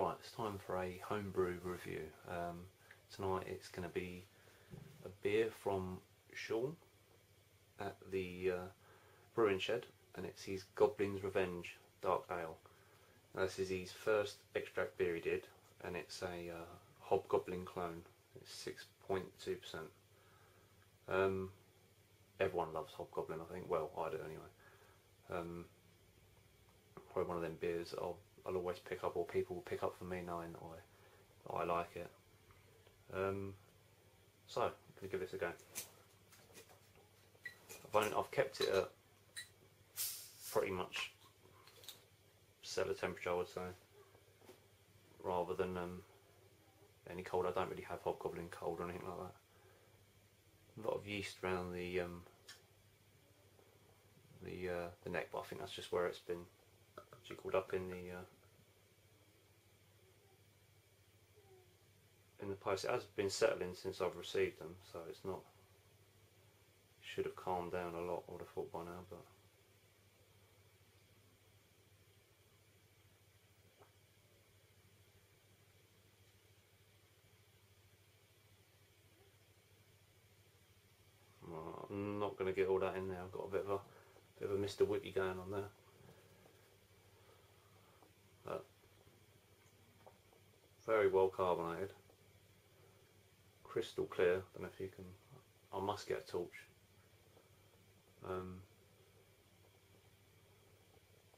Right, it's time for a homebrew review. Tonight it's going to be a beer from Shaun at the Brewing Shed, and it's his Goblin's Revenge Dark Ale. Now, this is his first extract beer he did, and it's a Hobgoblin clone. It's 6.2%. Everyone loves Hobgoblin, I think. Well, I do anyway. Probably one of them beers I'll always pick up, or people will pick up for me knowing that I like it. So, I'm going to give this a go. I've kept it at pretty much cellar temperature, I would say, rather than any cold. I don't really have Hobgoblin cold or anything like that. A lot of yeast around the neck, but I think that's just where it's been jiggled up in the post. It has been settling since I've received them, so it's not. Should have calmed down a lot, I would have thought by now, but. I'm not going to get all that in there. I've got a bit of a Mr. Whippy going on there. But very well carbonated, crystal clear. Don't know if you can. I must get a torch.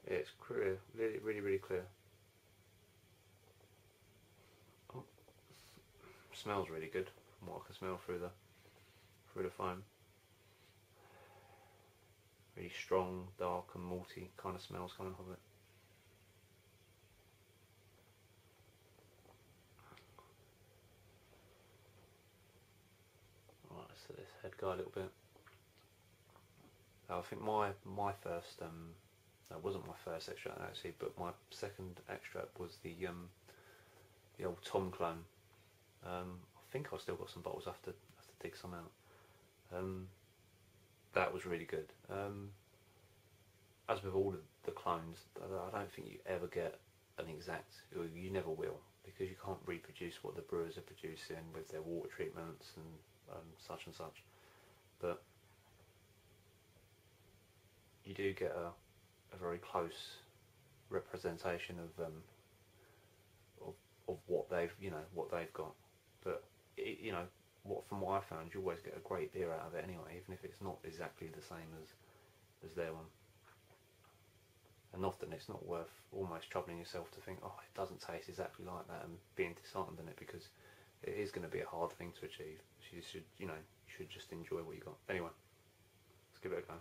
Yeah, it's clear, really clear. Oh, smells really good from what I can smell through the foam. Really strong, dark and malty kind of smells coming off of it. Right, let's let this head go a little bit. I think my first, that wasn't my first extract actually, but my second extract was the old Tom clone. I think I've still got some bottles. I have to dig some out. That was really good. As with all of the clones, I don't think you ever get an exact, or you never will, because you can't reproduce what the brewers are producing with their water treatments and such and such. But you do get a very close representation of what they've got. But from what I found, you always get a great beer out of it anyway, even if it's not exactly the same as their one. And often it's not worth almost troubling yourself to think, oh, it doesn't taste exactly like that, and being disheartened in it, because it is going to be a hard thing to achieve. So you should just enjoy what you got. Anyway, let's give it a go.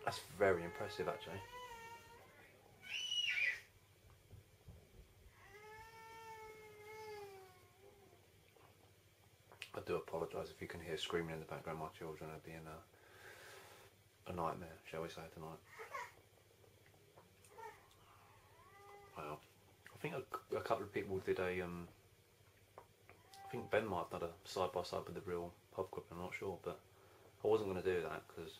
That's very impressive, actually. I do apologise if you can hear screaming in the background. My children are being a nightmare, shall we say, tonight. Wow. I think a couple of people did I think Ben might have done a side by side with the real Hobgoblin, I'm not sure, but I wasn't going to do that because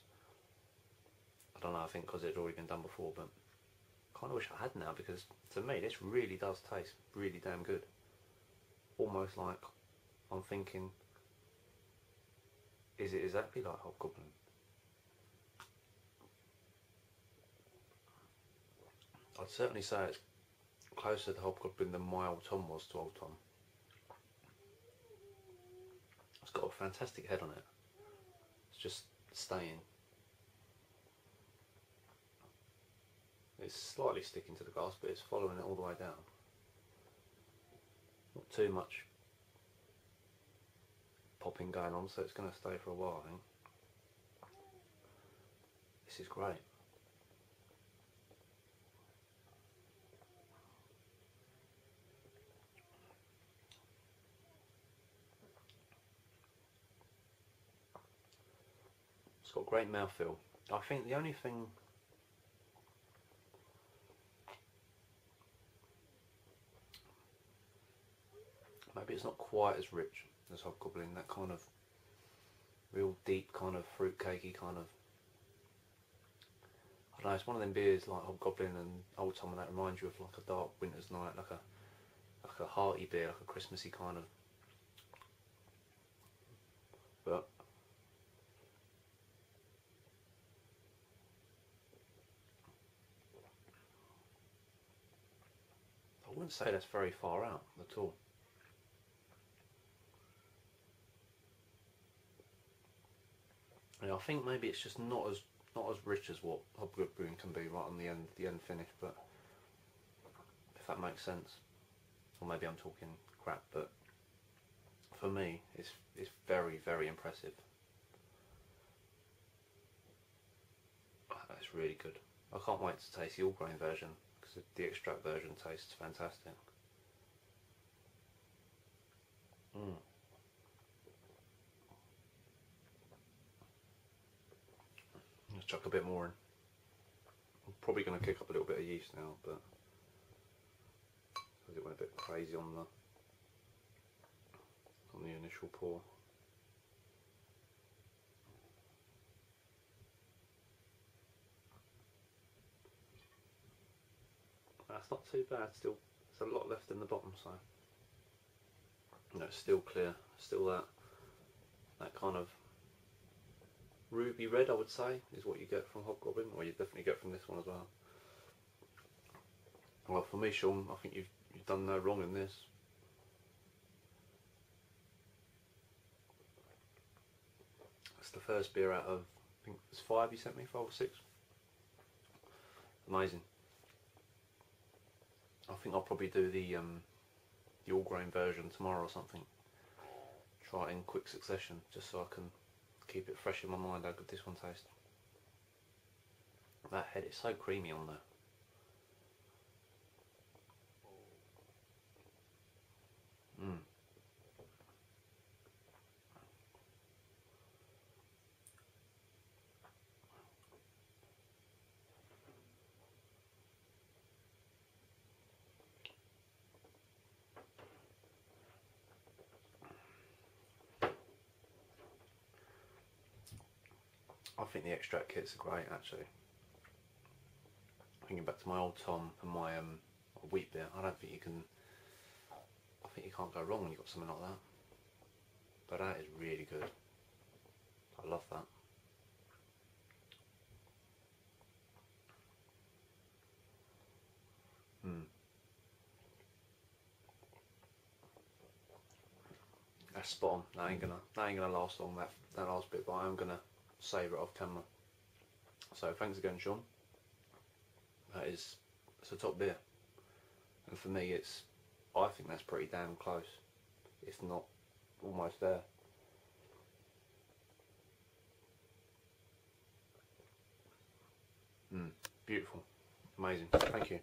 I don't know, I think because it had already been done before, but I kind of wish I had now, because to me this really does taste really damn good. Almost like I'm thinking, is it exactly like Hobgoblin? I'd certainly say it's closer to Hobgoblin than my old Tom was to old Tom. It's got a fantastic head on it. It's just staying. It's slightly sticking to the glass, but it's following it all the way down. Not too much popping going on, so it's going to stay for a while, I think. This is great. It's got great mouthfeel. I think the only thing it's not quite as rich as Hobgoblin. That kind of real deep kind of fruit-cakey kind of. I don't know. It's one of them beers like Hobgoblin and Old Tom, and that reminds you of like a dark winter's night, like a hearty beer, like a Christmassy kind of. But I wouldn't say that's very far out at all. Yeah, I think maybe it's just not as rich as what Hobgoblin can be right on the end finish, but if that makes sense. Or maybe I'm talking crap, but for me it's very, very impressive. That's really good. I can't wait to taste the all grain version because the extract version tastes fantastic. Let's chuck a bit more in. I'm probably going to kick up a little bit of yeast now, but because it went a bit crazy on the initial pour. That's not too bad. Still, there's a lot left in the bottom, so no, it's still clear. Still that kind of ruby red, I would say, is what you get from Hobgoblin, or you definitely get from this one as well. Well, for me, Shaun, I think you've done no wrong in this. It's the first beer out of, I think it's 5 you sent me, 5 or 6. Amazing. I think I'll probably do the all grain version tomorrow or something. Try it in quick succession, just so I can keep it fresh in my mind how good this one tastes. That head is so creamy on there. I think the extract kits are great, actually. Thinking back to my Old Tom and my wheat beer, I think you can't go wrong when you've got something like that. But that is really good. I love that. That's spot on. That ain't gonna last long, that last bit, but I'm gonna savour it off camera. So thanks again, Shaun. It's a top beer, and for me, I think that's pretty damn close, if not almost there. Beautiful, amazing. Thank you.